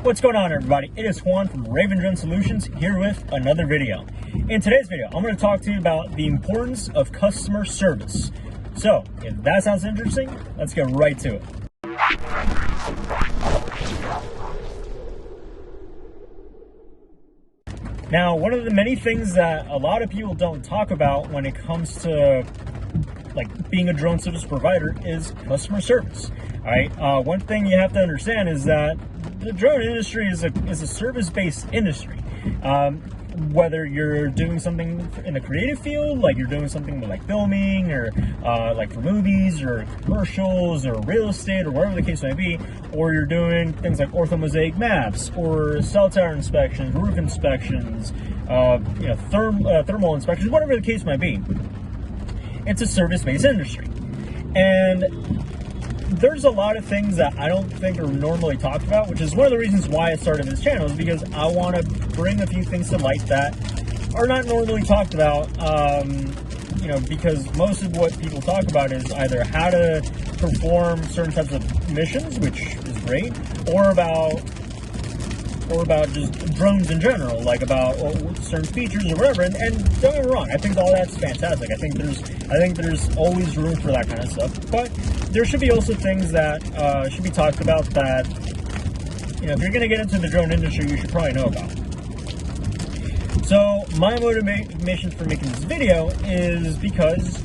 What's going on, everybody? It is Juan from Raven Drone Solutions here with another video. In today's video, I'm going to talk to you about the importance of customer service. So, if that sounds interesting, let's get right to it. Now, one of the many things that a lot of people don't talk about when it comes to being a drone service provider is customer service. All right. One thing you have to understand is that the drone industry is a service-based industry. Whether you're doing something in the creative field, like you're doing something with filming, or like for movies or commercials or real estate or whatever the case may be, or you're doing things like orthomosaic maps or cell tower inspections, roof inspections, thermal inspections, whatever the case might be. It's a service-based industry, and there's a lot of things that I don't think are normally talked about, which is one of the reasons why I started this channel, is because I want to bring a few things to light that are not normally talked about, because most of what people talk about is either how to perform certain types of missions, which is great, or about just drones in general, like about certain features or whatever. And don't get me wrong, I think all that's fantastic. I think there's always room for that kind of stuff. But there should be also things that should be talked about that, if you're going to get into the drone industry, you should probably know about. So my motivation for making this video is because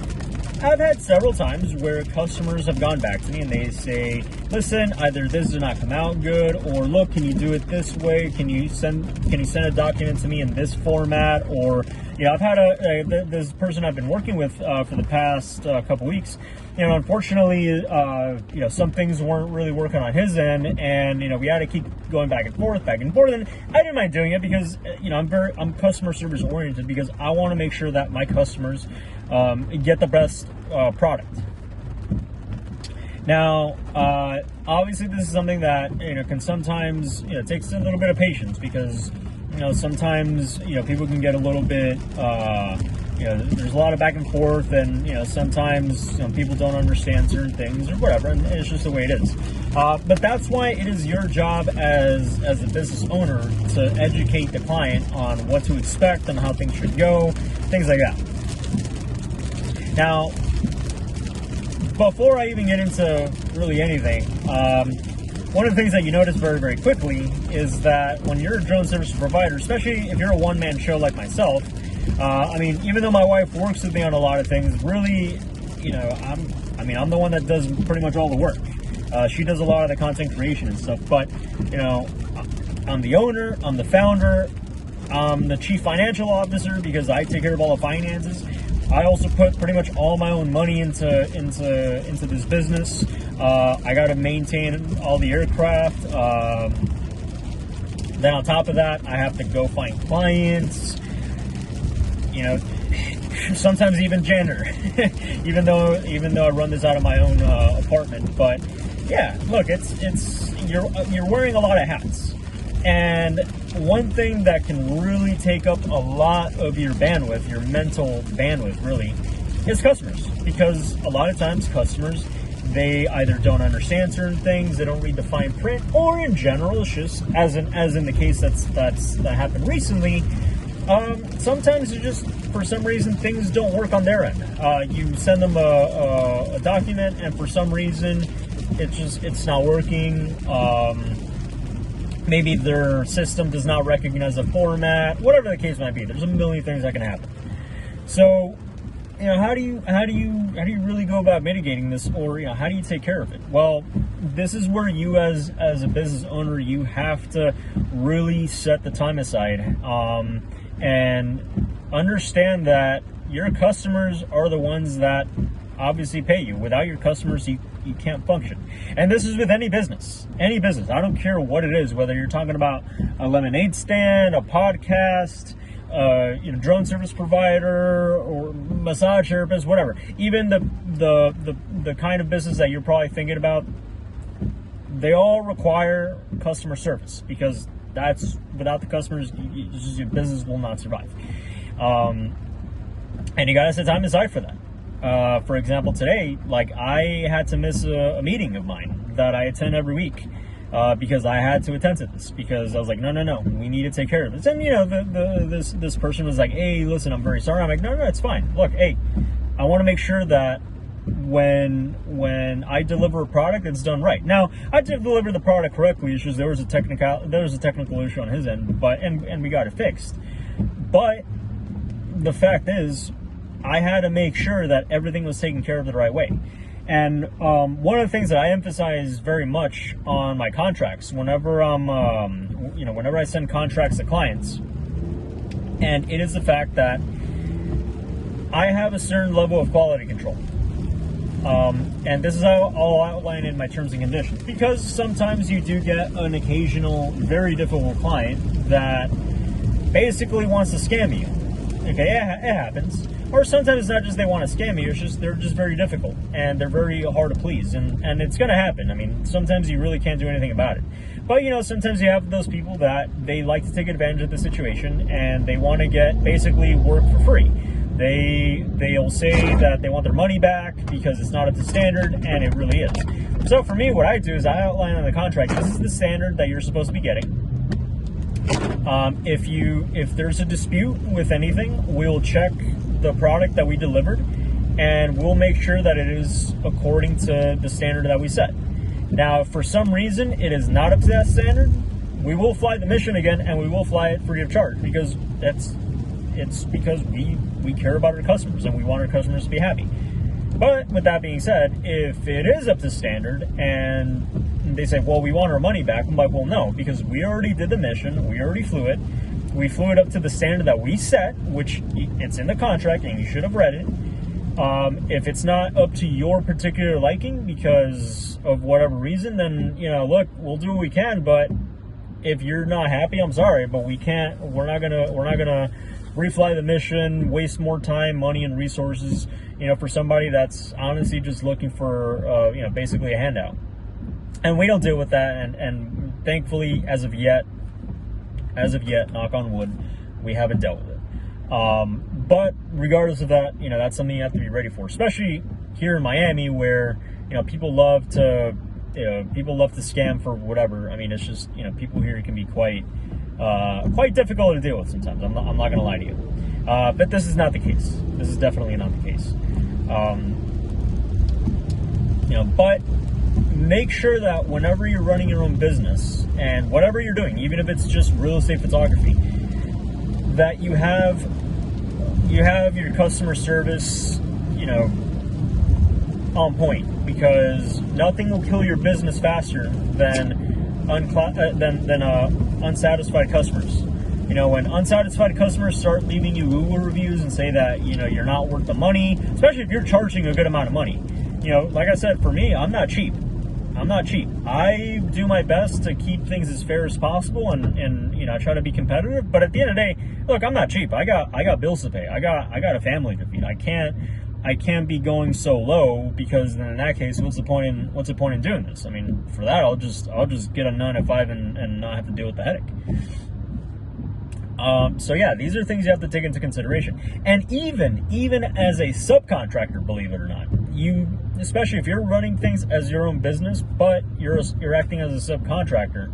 I've had several times where customers have gone back to me and they say, listen, either this did not come out good, or look, can you do it this way? Can you send a document to me in this format? Or, I've had this person I've been working with for the past couple weeks. Unfortunately, some things weren't really working on his end, and we had to keep going back and forth, and I didn't mind doing it because I'm customer service oriented, because I want to make sure that my customers get the best product. Now, obviously, this is something that can sometimes takes a little bit of patience, because sometimes people can get a little bit there's a lot of back and forth, and sometimes people don't understand certain things or whatever, and it's just the way it is. But that's why it is your job as a business owner to educate the client on what to expect and how things should go, things like that. Now, before I even get into really anything, one of the things that you notice very, very quickly is that when you're a drone service provider, especially if you're a one-man show like myself, even though my wife works with me on a lot of things, really, I'm the one that does pretty much all the work. She does a lot of the content creation and stuff, but, I'm the owner, I'm the founder, I'm the chief financial officer, because I take care of all the finances. I also put pretty much all my own money into this business. I got to maintain all the aircraft. Then on top of that, I have to go find clients. Sometimes even janitor, even though I run this out of my own apartment. But yeah, look, you're wearing a lot of hats. And one thing that can really take up a lot of your bandwidth, your mental bandwidth really, is customers. Because a lot of times customers, they either don't understand certain things, they don't read the fine print, or in general, it's just, as in the case that happened recently, sometimes it's just, for some reason, things don't work on their end. You send them a document, and for some reason, it's not working. Maybe their system does not recognize the format, whatever the case might be. There's a million things that can happen. So, how do you really go about mitigating this, or how do you take care of it? Well, this is where you, as a business owner, you have to really set the time aside, and understand that your customers are the ones that obviously pay you. Without your customers, you can't function. And this is with any business. I don't care what it is, whether you're talking about a lemonade stand, a podcast, drone service provider, or massage therapist, whatever. Even the kind of business that you're probably thinking about, they all require customer service, because without the customers, your business will not survive. And you gotta set time aside for that. For example, today, I had to miss a meeting of mine that I attend every week. because I had to attend to this, because I was like, no, we need to take care of this. And this person was like, hey, listen, I'm very sorry. I'm like, no, it's fine. Look, hey, I want to make sure that when I deliver a product, it's done right. Now, I did deliver the product correctly. It's just there was a technical issue on his end, and we got it fixed. But the fact is, I had to make sure that everything was taken care of the right way. And one of the things that I emphasize very much on my contracts, whenever whenever I send contracts to clients, and it is the fact that I have a certain level of quality control. And this is how I'll outline in my terms and conditions, because sometimes you do get an occasional very difficult client that basically wants to scam you. Okay, it happens. Or sometimes it's not just they want to scam you, it's just they're just very difficult and they're very hard to please, and it's going to happen. I mean, sometimes you really can't do anything about it. But sometimes you have those people that they like to take advantage of the situation and they want to get basically work for free. They'll say that they want their money back because it's not up to standard, and it really is. So for me, what I do is I outline on the contract, this is the standard that you're supposed to be getting. If there's a dispute with anything, we'll check the product that we delivered, and we'll make sure that it is according to the standard that we set. Now, if for some reason it is not up to that standard, we will fly the mission again, and we will fly it free of charge, because it's because we care about our customers and we want our customers to be happy. But with that being said, if it is up to standard and they say, well, we want our money back, I'm like, well, no, because we already did the mission, we already flew it. We flew it up to the standard that we set, which it's in the contract and you should have read it. If it's not up to your particular liking because of whatever reason, then, look, we'll do what we can, but if you're not happy, I'm sorry, but we're not gonna refly the mission, waste more time, money, and resources, for somebody that's honestly just looking for, basically a handout. And we don't deal with that, and thankfully, as of yet, knock on wood, we haven't dealt with it. But regardless of that, that's something you have to be ready for, especially here in Miami, where people love to scam for whatever. I mean, it's just people here can be quite difficult to deal with sometimes. I'm not going to lie to you. But this is not the case. This is definitely not the case. But make sure that whenever you're running your own business and whatever you're doing, even if it's just real estate photography, that you have your customer service, on point, because nothing will kill your business faster than unsatisfied customers. When unsatisfied customers start leaving you Google reviews and say that you're not worth the money, especially if you're charging a good amount of money. Like I said, for me, I'm not cheap. I do my best to keep things as fair as possible, and I try to be competitive. But at the end of the day, look, I'm not cheap. I got bills to pay. I got a family to feed. I can't be going so low, because then in that case, what's the point in doing this? I mean, for that, I'll just get a 9 to 5 and not have to deal with the headache. So yeah, these are things you have to take into consideration. And even as a subcontractor, believe it or not, especially if you're running things as your own business, but you're acting as a subcontractor,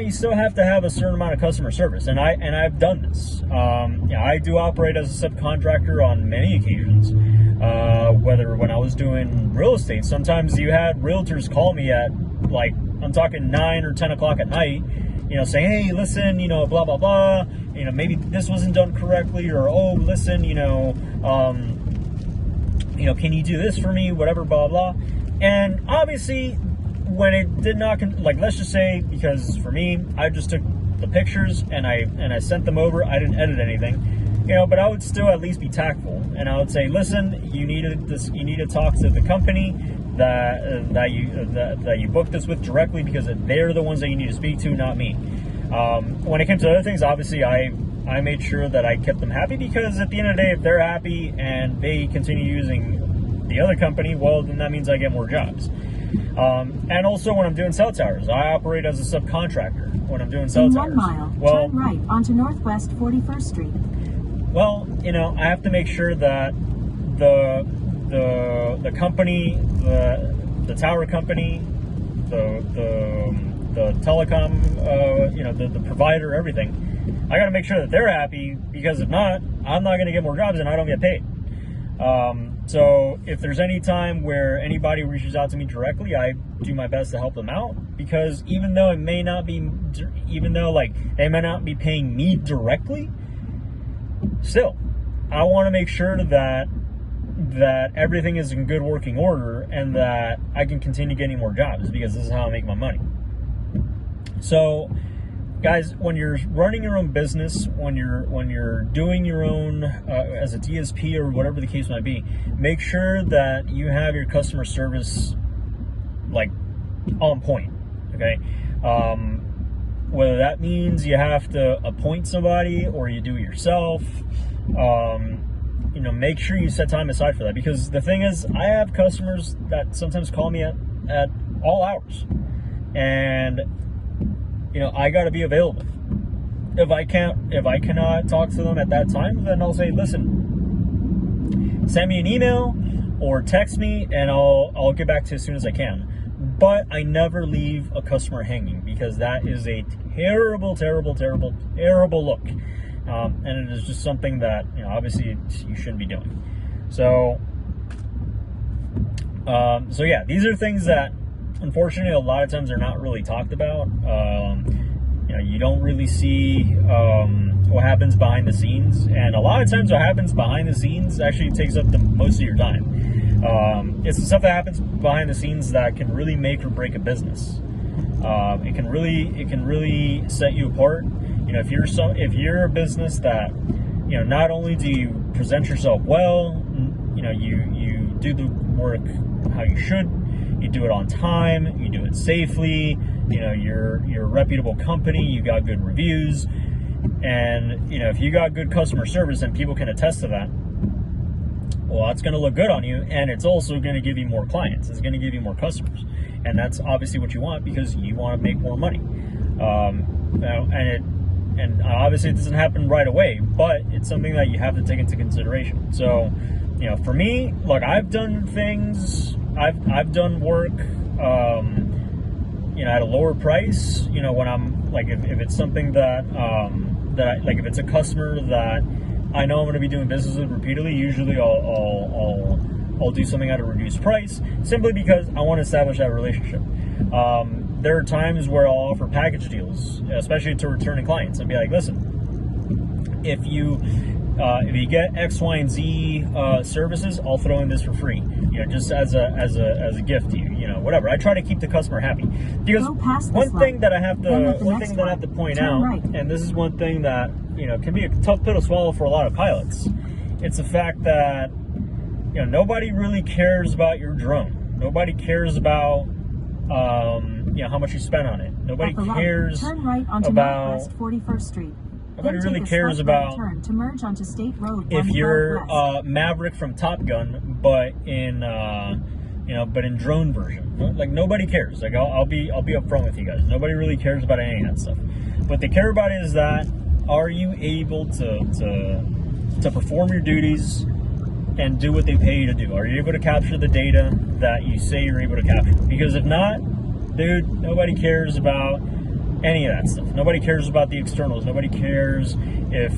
you still have to have a certain amount of customer service. And I've done this. I do operate as a subcontractor on many occasions. Whether when I was doing real estate, sometimes you had realtors call me at, like, I'm talking 9 or 10 o'clock at night, saying, hey, listen, blah, blah, blah, maybe this wasn't done correctly, or, oh, listen, can you do this for me, whatever, blah, blah. And obviously, when it did not, let's just say, because for me, I just took the pictures and I sent them over, I didn't edit anything, but I would still at least be tactful, and I would say, listen, you need to talk to the company that you booked this with directly, because they're the ones that you need to speak to, not me. When it came to other things, obviously I made sure that I kept them happy, because at the end of the day, if they're happy and they continue using the other company, well, then that means I get more jobs. And also, when I'm doing cell towers, I operate as a subcontractor when I'm doing cell towers. 1 mile, turn right onto Northwest 41st Street. Well, I have to make sure that the company, the tower company, the the telecom, the provider, everything. I got to make sure that they're happy, because if not, I'm not going to get more jobs and I don't get paid. So if there's any time where anybody reaches out to me directly, I do my best to help them out, because even though they may not be paying me directly, still, I want to make sure that everything is in good working order and that I can continue getting more jobs, because this is how I make my money. So guys, when you're running your own business, when you're doing your own as a DSP or whatever the case might be, make sure that you have your customer service like on point. Okay, whether that means you have to appoint somebody or you do it yourself, make sure you set time aside for that, because the thing is, I have customers that sometimes call me at all hours, and I got to be available. If I cannot talk to them at that time, then I'll say, listen, send me an email or text me, and I'll get back to you as soon as I can. But I never leave a customer hanging, because that is a terrible, terrible, terrible, terrible look. And it is just something that, obviously you shouldn't be doing. So yeah, these are things that, unfortunately, a lot of times they're not really talked about. You don't really see what happens behind the scenes, and a lot of times what happens behind the scenes actually takes up the most of your time. It's the stuff that happens behind the scenes that can really make or break a business. It can really set you apart. If you're a business that, not only do you present yourself well, you do the work how you should, you do it on time, you do it safely, you're a reputable company, you got good reviews, and if you got good customer service and people can attest to that, well, that's going to look good on you, and it's also going to give you more clients. It's going to give you more customers, and that's obviously what you want, because you want to make more money. And obviously it doesn't happen right away, but it's something that you have to take into consideration. So, for me, look, I've done things, I've done work, at a lower price. When I'm like, if it's something that if it's a customer that I know I'm going to be doing business with repeatedly, usually I'll do something at a reduced price, simply because I want to establish that relationship. There are times where I'll offer package deals, especially to returning clients, and be like, listen, if you get X, Y, and Z services, I'll throw in this for free, just as a gift to you, whatever. I try to keep the customer happy, because one thing that I have to point out, and this is one thing that can be a tough pill to swallow for a lot of pilots. It's the fact that nobody really cares about your drone. Nobody cares about how much you spent on it. Nobody cares about 41st Street. Nobody really cares about to merge onto State Road if you're Maverick from Top Gun, but in drone version. Like, nobody cares. Like, I'll be upfront with you guys. Nobody really cares about any of that stuff. What they care about is that, are you able to perform your duties and do what they pay you to do? Are you able to capture the data that you say you're able to capture? Because if not, dude, nobody cares about any of that stuff. Nobody cares about the externals. Nobody cares if,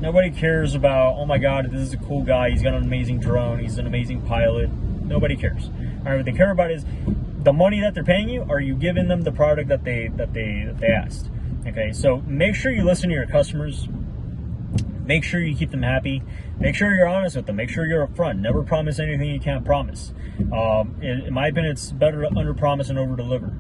nobody cares about, oh my God, this is a cool guy, he's got an amazing drone, he's an amazing pilot. Nobody cares. All right, what they care about is the money that they're paying you. Are you giving them the product that they asked? Okay, so make sure you listen to your customers. Make sure you keep them happy. Make sure you're honest with them. Make sure you're upfront. Never promise anything you can't promise. In my opinion, it's better to under-promise and over-deliver.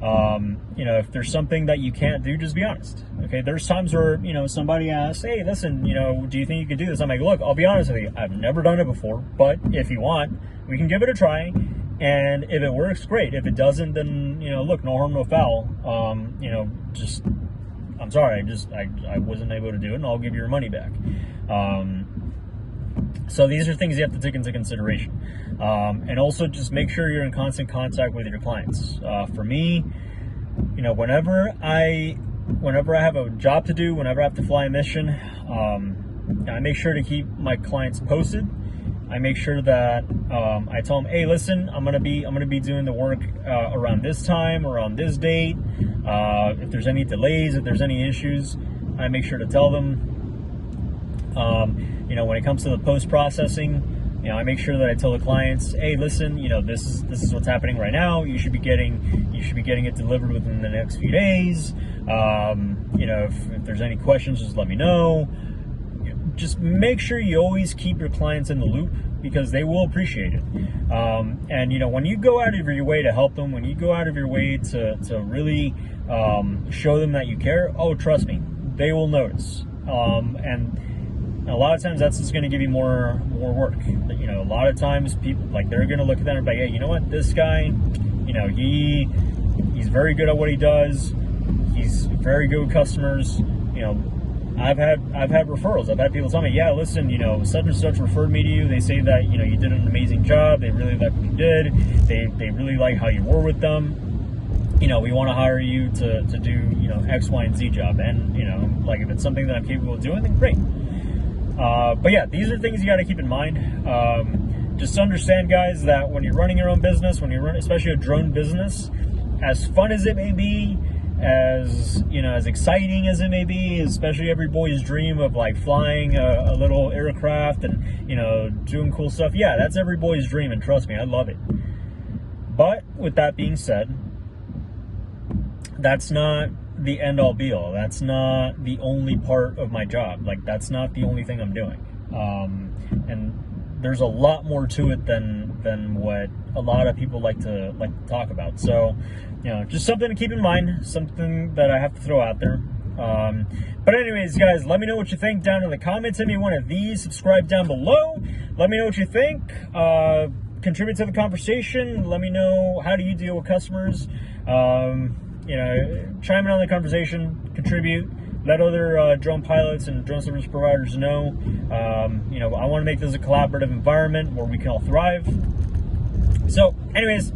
If there's something that you can't do, just be honest. Okay, there's times where, somebody asks, hey, listen, do you think you could do this? I'm like, look, I'll be honest with you. I've never done it before, but if you want, we can give it a try. And if it works, great. If it doesn't, then, look, no harm, no foul. I'm sorry, I wasn't able to do it, and I'll give you your money back. So these are things you have to take into consideration. And also just make sure you're in constant contact with your clients. For me, whenever I have a job to do, whenever I have to fly a mission, I make sure to keep my clients posted. I make sure that I tell them, hey, listen, I'm gonna be doing the work around this time, around this date. If there's any delays, if there's any issues, I make sure to tell them. When it comes to the post processing, I make sure that I tell the clients, hey, listen, this is what's happening right now. You should be getting it delivered within the next few days. If there's any questions, just let me know. Just make sure you always keep your clients in the loop, because they will appreciate it. And when you go out of your way to help them, when you go out of your way to really show them that you care, oh, trust me, they will notice. And a lot of times that's just going to give you more work. A lot of times people, they're going to look at that and be like, hey, you know what, this guy, he's very good at what he does. He's very good with customers. I've had referrals. I've had people tell me, yeah, listen, such and such referred me to you. They say that, you did an amazing job. They really like what you did. They really like how you were with them. We want to hire you to do, X, Y, and Z job. And, if it's something that I'm capable of doing, then great. But yeah, these are things you got to keep in mind. Just understand, guys, that when you're running your own business, when you run, especially a drone business, as fun as it may be, as exciting as it may be, especially every boy's dream of flying a little aircraft and doing cool stuff. Yeah, that's every boy's dream, and trust me, I love it. But with that being said, that's not the end all be all. That's not the only part of my job. That's not the only thing I'm doing. And there's a lot more to it than what a lot of people like to talk about. So, just something to keep in mind, something that I have to throw out there. But anyways, guys, let me know what you think down in the comments. Send me one of these. Subscribe down below. Let me know what you think. Contribute to the conversation. Let me know, how do you deal with customers? Chime in on the conversation. Contribute. Let other drone pilots and drone service providers know. I want to make this a collaborative environment where we can all thrive. So, anyways.